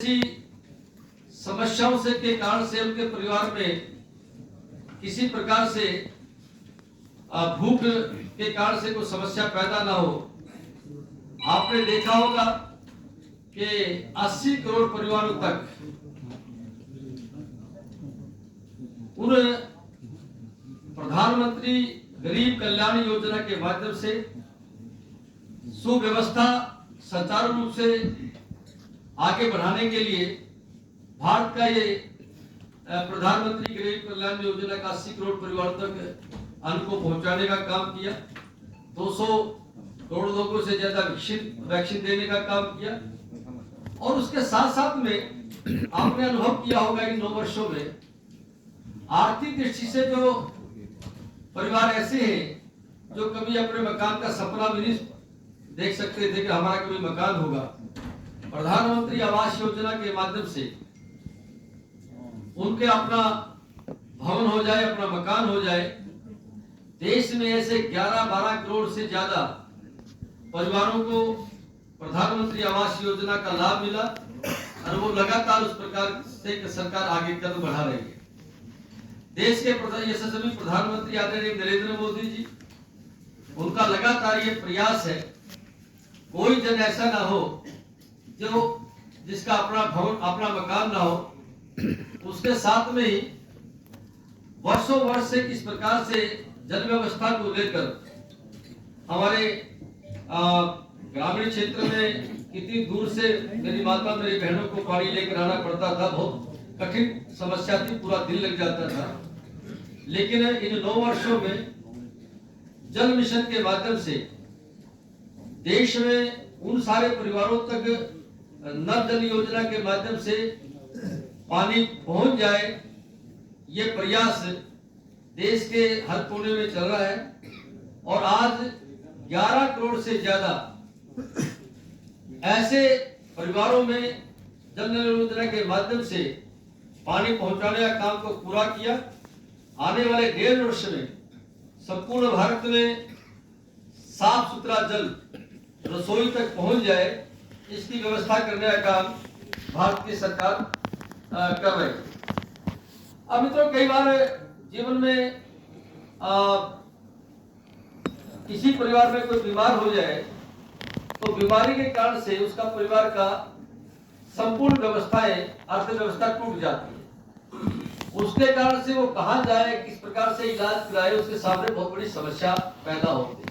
ऐसी समस्याओं से के कारण से उनके परिवार में किसी प्रकार से भूख के कारण से कोई समस्या पैदा ना हो। आपने देखा होगा कि 80 करोड़ परिवारों तक उन प्रधानमंत्री गरीब कल्याण योजना के माध्यम से सुव्यवस्था सुचारू रूप से आगे बढ़ाने के लिए भारत का ये प्रधानमंत्री गरीब कल्याण योजना का 80 करोड़ परिवार तक अन्न को पहुंचाने का काम किया। 200 करोड़ लोगों से ज्यादा वैक्सीन देने का काम किया। और उसके साथ साथ में आपने अनुभव किया होगा इन 9 वर्षों में आर्थिक दृष्टि से जो परिवार ऐसे हैं जो कभी अपने मकान का सपना भी नहीं देख सकते थे कि हमारा कभी मकान होगा, प्रधानमंत्री आवास योजना के माध्यम से उनके अपना भवन हो जाए, अपना मकान हो जाए। देश में ऐसे 11-12 करोड़ से ज्यादा परिवारों को प्रधानमंत्री आवास योजना का लाभ मिला और वो लगातार उस प्रकार से सरकार आगे कदम बढ़ा रही है। देश के यशस्वी प्रधानमंत्री आदरणीय नरेंद्र मोदी जी, उनका लगातार ये प्रयास है कोई जन ऐसा ना हो जो जिसका अपना भवन अपना मकान ना हो। उसके साथ में ही वर्षों वर्ष से किस प्रकार से जन व्यवस्था को लेकर हमारे ग्रामीण क्षेत्र में कितनी दूर से मेरी माता मेरी बहनों को पानी लेकर आना पड़ता था, बहुत कठिन समस्या थी, पूरा दिन लग जाता था। लेकिन इन 9 वर्षों में जल मिशन के माध्यम से देश में उन सारे परिवारों तक नल जल योजना के माध्यम से पानी पहुंच जाए, ये प्रयास देश के हर कोने में चल रहा है। और आज 11 करोड़ से ज्यादा ऐसे परिवारों में जल नल योजना के माध्यम से पानी पहुंचाने का काम को पूरा किया। आने वाले 1.5 वर्ष में संपूर्ण भारत में साफ सुथरा जल रसोई तक पहुंच जाए, इसकी व्यवस्था करने का काम भारत की सरकार कर रही है। अब मित्रों, कई बार जीवन में किसी परिवार में कोई बीमार हो जाए तो बीमारी के कारण से उसका परिवार का संपूर्ण व्यवस्थाएं अर्थव्यवस्था टूट जाती है। उसके कारण से वो कहां जाए, किस प्रकार से इलाज कराए, उसके सामने बहुत बड़ी समस्या पैदा होती है।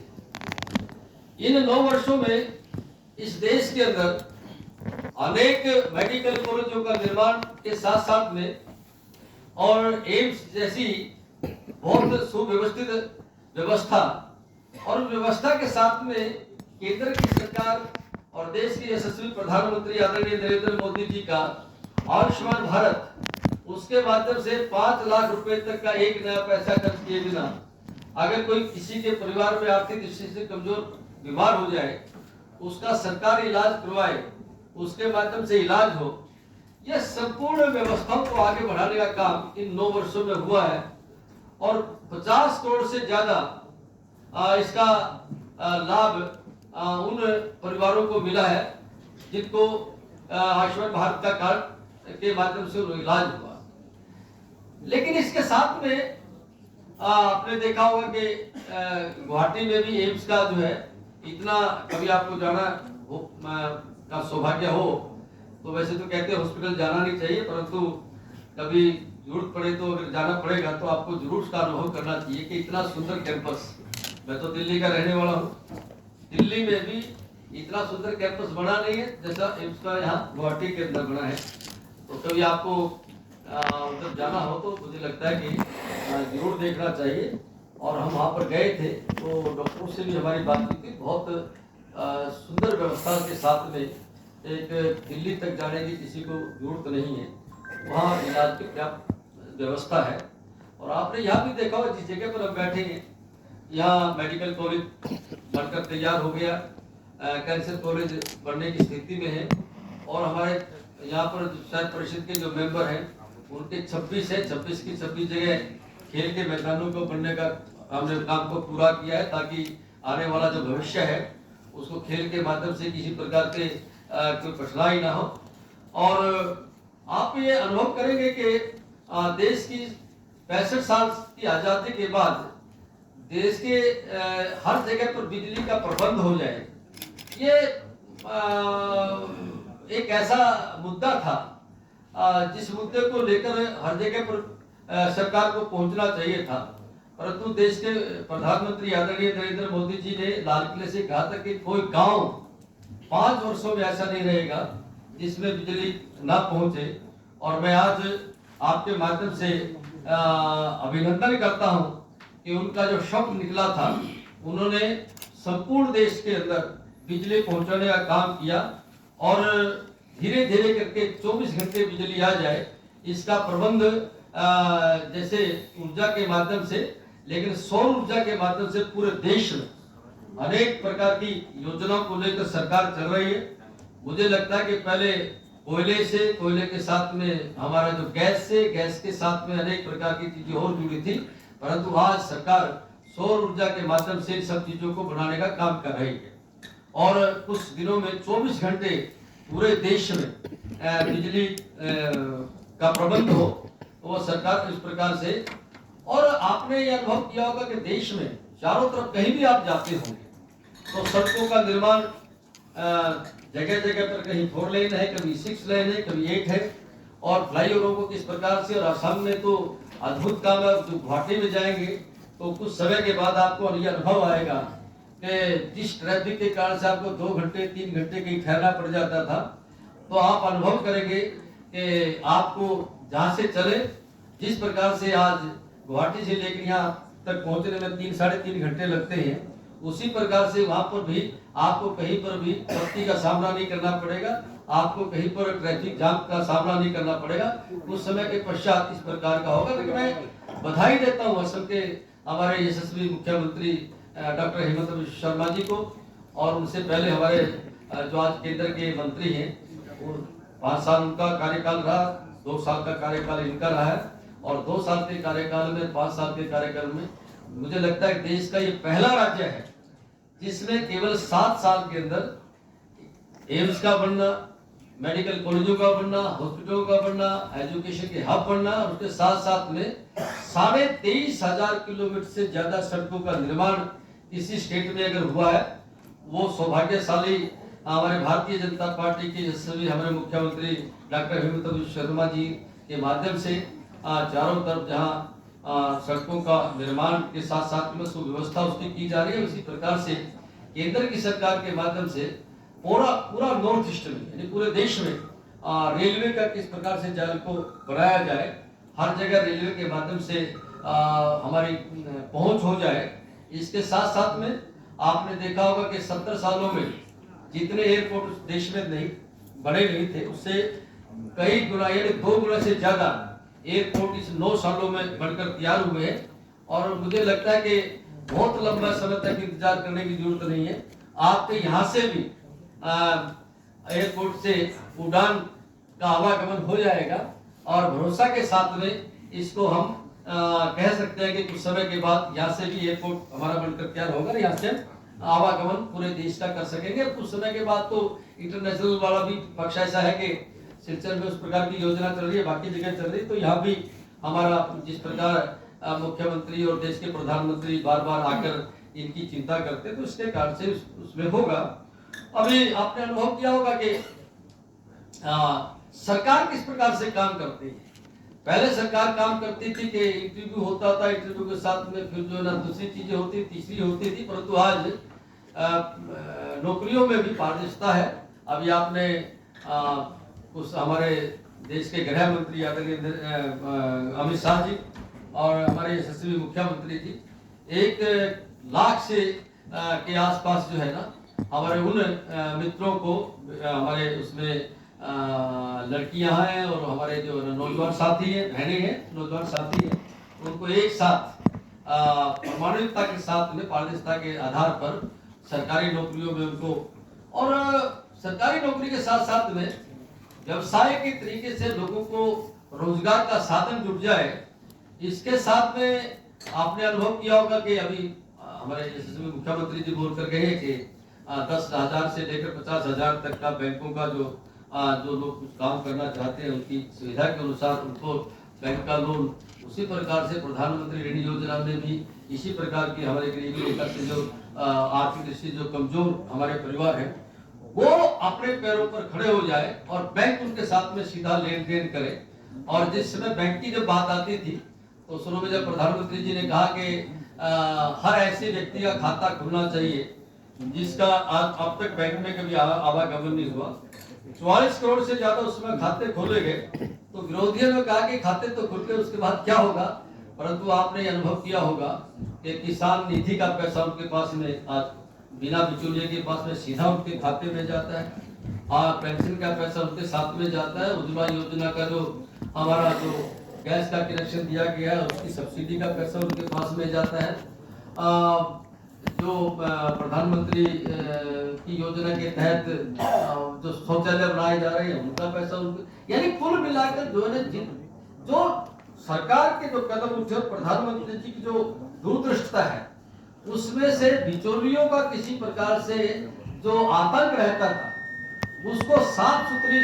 इन 9 वर्षों में इस देश के अंदर अनेक मेडिकल कॉलेजों का निर्माण के साथ साथ में और एम्स जैसी बहुत सुव्यवस्थित व्यवस्था और व्यवस्था के साथ में केंद्र की सरकार और देश के यशस्वी प्रधानमंत्री आदरणीय नरेंद्र मोदी जी का आयुष्मान भारत, उसके माध्यम से 5 लाख रुपए तक का एक नया पैसा खर्च किए बिना अगर कोई किसी के परिवार में आर्थिक दृष्टि से कमजोर बीमार हो जाए, उसका सरकार इलाज करवाए, उसके माध्यम से इलाज हो, यह संपूर्ण व्यवस्थाओं को आगे बढ़ाने का काम इन 9 वर्षों में हुआ है। और 50 करोड़ से ज्यादा इसका लाभ उन परिवारों को मिला है जिनको आयुष्मान भारत का कार्ड के माध्यम से इलाज हुआ। लेकिन इसके साथ में आपने देखा होगा कि गुवाहाटी में भी एम्स का जो है इतना, कभी आपको जाना हो का सौभाग्य हो तो वैसे तो कहते हैं हॉस्पिटल जाना नहीं चाहिए, परंतु कभी जरूरत पड़े तो अगर जाना पड़ेगा तो आपको जरूर उसका अनुभव करना चाहिए कि इतना सुंदर कैंपस, मैं तो दिल्ली का रहने वाला हूँ, दिल्ली में भी इतना सुंदर कैंपस बना नहीं है जैसा एम्स का यहाँ गुवाहाटी के अंदर बना है। तो कभी आपको उधर जाना हो तो मुझे लगता है कि जरूर देखना चाहिए। और हम वहाँ पर गए थे तो डॉक्टरों से भी हमारी बातचीत थी, बहुत सुंदर व्यवस्था के साथ में, एक दिल्ली तक जाने की किसी को जरूरत नहीं है, वहाँ इलाज की पर्याप्त व्यवस्था है। और आपने यहाँ भी देखा होगा जिस जगह पर हम बैठे हैं यहाँ मेडिकल कॉलेज बनकर तैयार हो गया, कैंसर कॉलेज बनने की स्थिति में है। और हमारे यहाँ पर शायद परिषद के जो मेंबर हैं उनके 26 है, 26 की 26 जगह खेल के मैदानों को बनने का हमने काम को पूरा किया है, ताकि आने वाला जो भविष्य है उसको खेल के माध्यम से किसी प्रकार के कोई कठिनाई ना हो। और आप ये अनुभव करेंगे कि देश की 65 साल की आजादी के बाद देश के हर जगह पर बिजली का प्रबंध हो जाए, ये एक ऐसा मुद्दा था जिस मुद्दे को लेकर हर जगह पर सरकार को पहुंचना चाहिए था। परंतु देश के प्रधानमंत्री आदरणीय नरेंद्र मोदी जी ने लाल किले से कहा था कि कोई गांव 5 वर्षों में ऐसा नहीं रहेगा जिसमें बिजली ना पहुंचे। और मैं आज आपके माध्यम से अभिनंदन करता हूं कि उनका जो शब्द निकला था, उन्होंने संपूर्ण देश के अंदर बिजली पहुंचाने का काम किया और धीरे धीरे करके 24 घंटे बिजली आ जाए, इसका प्रबंध जैसे ऊर्जा के माध्यम से, लेकिन सौर ऊर्जा के माध्यम से पूरे देश में अनेक प्रकार की योजनाओं को लेकर सरकार चल रही है। मुझे लगता है कि पहले कोयले के साथ में हमारा जो गैस के साथ में अनेक प्रकार की चीजें और जुड़ी थी, परंतु आज सरकार सौर ऊर्जा के माध्यम से सब चीजों को बनाने का काम कर रही है और कुछ दिनों में 24 घंटे पूरे देश में बिजली का प्रबंध हो, वो सरकार इस प्रकार से। और आपने ये अनुभव किया होगा कि देश में चारों तरफ कहीं भी आप जाते होंगे तो सड़कों का निर्माण जगह जगह पर कहीं 4 लेन है, कभी 6 लेन है, कभी 8 है, और फ्लाईओवरों को किस प्रकार से। और असम में तो अद्भुत काम है, जो गुवाहाटी में जाएंगे तो कुछ समय के बाद आपको ये अनुभव आएगा कि जिस ट्रैफिक के कारण से आपको 2 घंटे 3 घंटे कहीं ठहरना पड़ जाता था, तो आप अनुभव करेंगे कि आपको जहाँ से चले, जिस प्रकार से आज गुवाहाटी से लेकर यहाँ तक पहुंचने में 3 साढ़े 3 घंटे लगते हैं, उसी प्रकार से वहां पर भी आपको कहीं पर भी बत्ती का सामना नहीं करना पड़ेगा, आपको कहीं पर ट्रैफिक जाम का सामना नहीं करना पड़ेगा। कुछ समय के पश्चात इस प्रकार का होगा। लेकिन मैं बधाई देता हूँ असम के हमारे यशस्वी मुख्यमंत्री डॉक्टर हेमंत बिश्व शर्मा जी को, और उनसे पहले हमारे जो आज केंद्र के मंत्री हैं, 5 साल उनका कार्यकाल रहा, 2 साल का कार्यकाल इनका रहा है, और 2 साल के कार्यकाल में 5 साल के कार्यकाल में मुझे लगता है देश का ये पहला राज्य है जिसमें केवल 7 साल के अंदर एम्स का बनना, मेडिकल कॉलेजों का बनना, हॉस्पिटलों का बनना, एजुकेशन के हब बनना, और उसके साथ साथ में 23,500 किलोमीटर से ज्यादा सड़कों का निर्माण किसी स्टेट में अगर हुआ है, वो सौभाग्यशाली हमारे भारतीय जनता पार्टी के यशस्वी हमारे मुख्यमंत्री डॉक्टर हेमंत बिश्व शर्मा जी के माध्यम से चारों तरफ जहाँ सड़कों का निर्माण के साथ साथ में सुव्यवस्था उसकी की जा रही है। उसी प्रकार से केंद्र की सरकार के माध्यम से पूरा नॉर्थ ईस्ट में, यानी पूरे देश में रेलवे का किस प्रकार से जाल को बढ़ाया जाए, हर जगह रेलवे के माध्यम से हमारी पहुंच हो जाए। इसके साथ साथ में आपने देखा होगा कि 70 सालों में जितने एयरपोर्ट देश में बने नहीं थे, उससे कई गुना यानी 2 गुना से ज्यादा एयरपोर्ट इस 9 सालों में बनकर तैयार हुए हैं। और मुझे लगता है कि बहुत लंबा समय तक इंतजार करने की जरूरत नहीं है। आपके यहाँ से भी एयरपोर्ट से उड़ान का आवागमन हो जाएगा, और भरोसा के साथ में इसको हम कह सकते हैं कि कुछ समय के बाद यहाँ से भी एयरपोर्ट हमारा बनकर तैयार होगा, यहाँ से आवागमन पूरे देश का कर सकेंगे। कुछ समय के बाद तो इंटरनेशनल वाला भी पक्ष ऐसा है कि सिलचर में उस प्रकार की योजना चल रही है, बाकी जगह चल रही है, तो यहाँ भी हमारा जिस प्रकार मुख्यमंत्री और देश के प्रधानमंत्री बार बार आकर इनकी चिंता करते हैं, तो इसके कारण से उसमें होगा। अभी आपने अनुभव किया होगा कि सरकार किस प्रकार से काम करती है। पहले सरकार काम करती थी कि इंटरव्यू होता था, इंटरव्यू के साथ में फिर जो है ना दूसरी चीजें होती, तीसरी होती थी, परंतु आज नौकरियों में भी पारदर्शिता है। अभी आपने उस हमारे देश के गृह मंत्री आदरणीय अमित शाह जी और हमारे यशस्वी मुख्यमंत्री जी 1 लाख से के आसपास जो है ना हमारे उन मित्रों को, हमारे उसमें लड़कियां हैं और हमारे जो नौजवान साथी हैं, बहनें हैं, नौजवान साथी हैं, उनको एक साथ प्रमाणिकता के साथ में पारदर्शिता के आधार पर सरकारी नौकरियों में उनको, और सरकारी नौकरी के साथ साथ में व्यवसाय के तरीके से लोगों को रोजगार का साधन जुट जाए। इसके साथ में आपने अनुभव किया होगा कि अभी हमारे यशस्वी मुख्यमंत्री जी बोल कर गए कि 10,000 से लेकर 50,000 तक का बैंकों का जो जो लोग कुछ काम करना चाहते हैं उनकी सुविधा के अनुसार उनको बैंक का लोन, उसी प्रकार से प्रधानमंत्री ऋण योजना में भी इसी प्रकार की हमारे गरीबी रेखा से जो आर्थिक दृष्टि जो कमजोर हमारे परिवार है वो अपने पैरों पर खड़े हो जाए और बैंक उनके साथ में सीधा लेन देन करे। और जिस समय बैंक की जब बात आती थी तो शुरू में जब प्रधानमंत्री जी ने कहा कि हर ऐसे व्यक्ति का खाता खुलना चाहिए जिसका अब तक बैंक में कभी आवागमन नहीं हुआ, 44 करोड़ से ज्यादा उसमें खाते खोले गए। तो विरोधियों ने कहा कि खाते तो खुल गए उसके बाद क्या होगा, परंतु आपने अनुभव किया होगा कि किसान निधि का पैसा उनके पास में आज बिना बिचौलिए के पास में सीधा उनके खाते में जाता है, और पेंशन का पैसा उनके साथ में जाता है। उज्ज्वला योजना का जो हमारा जो गैस का कनेक्शन दिया गया है उसकी सब्सिडी का पैसा उनके पास में जाता है। जो प्रधानमंत्री की योजना के तहत जो शौचालय बनाए जा रहे हैं उनका पैसा उनके, यानी कुल मिलाकर जो है जो सरकार के जो कदम उठे और प्रधानमंत्री जी की जो दूरदृष्टता है उसमें से बिचौलियों का किसी प्रकार से जो आतंक रहता था उसको साफ सुथरी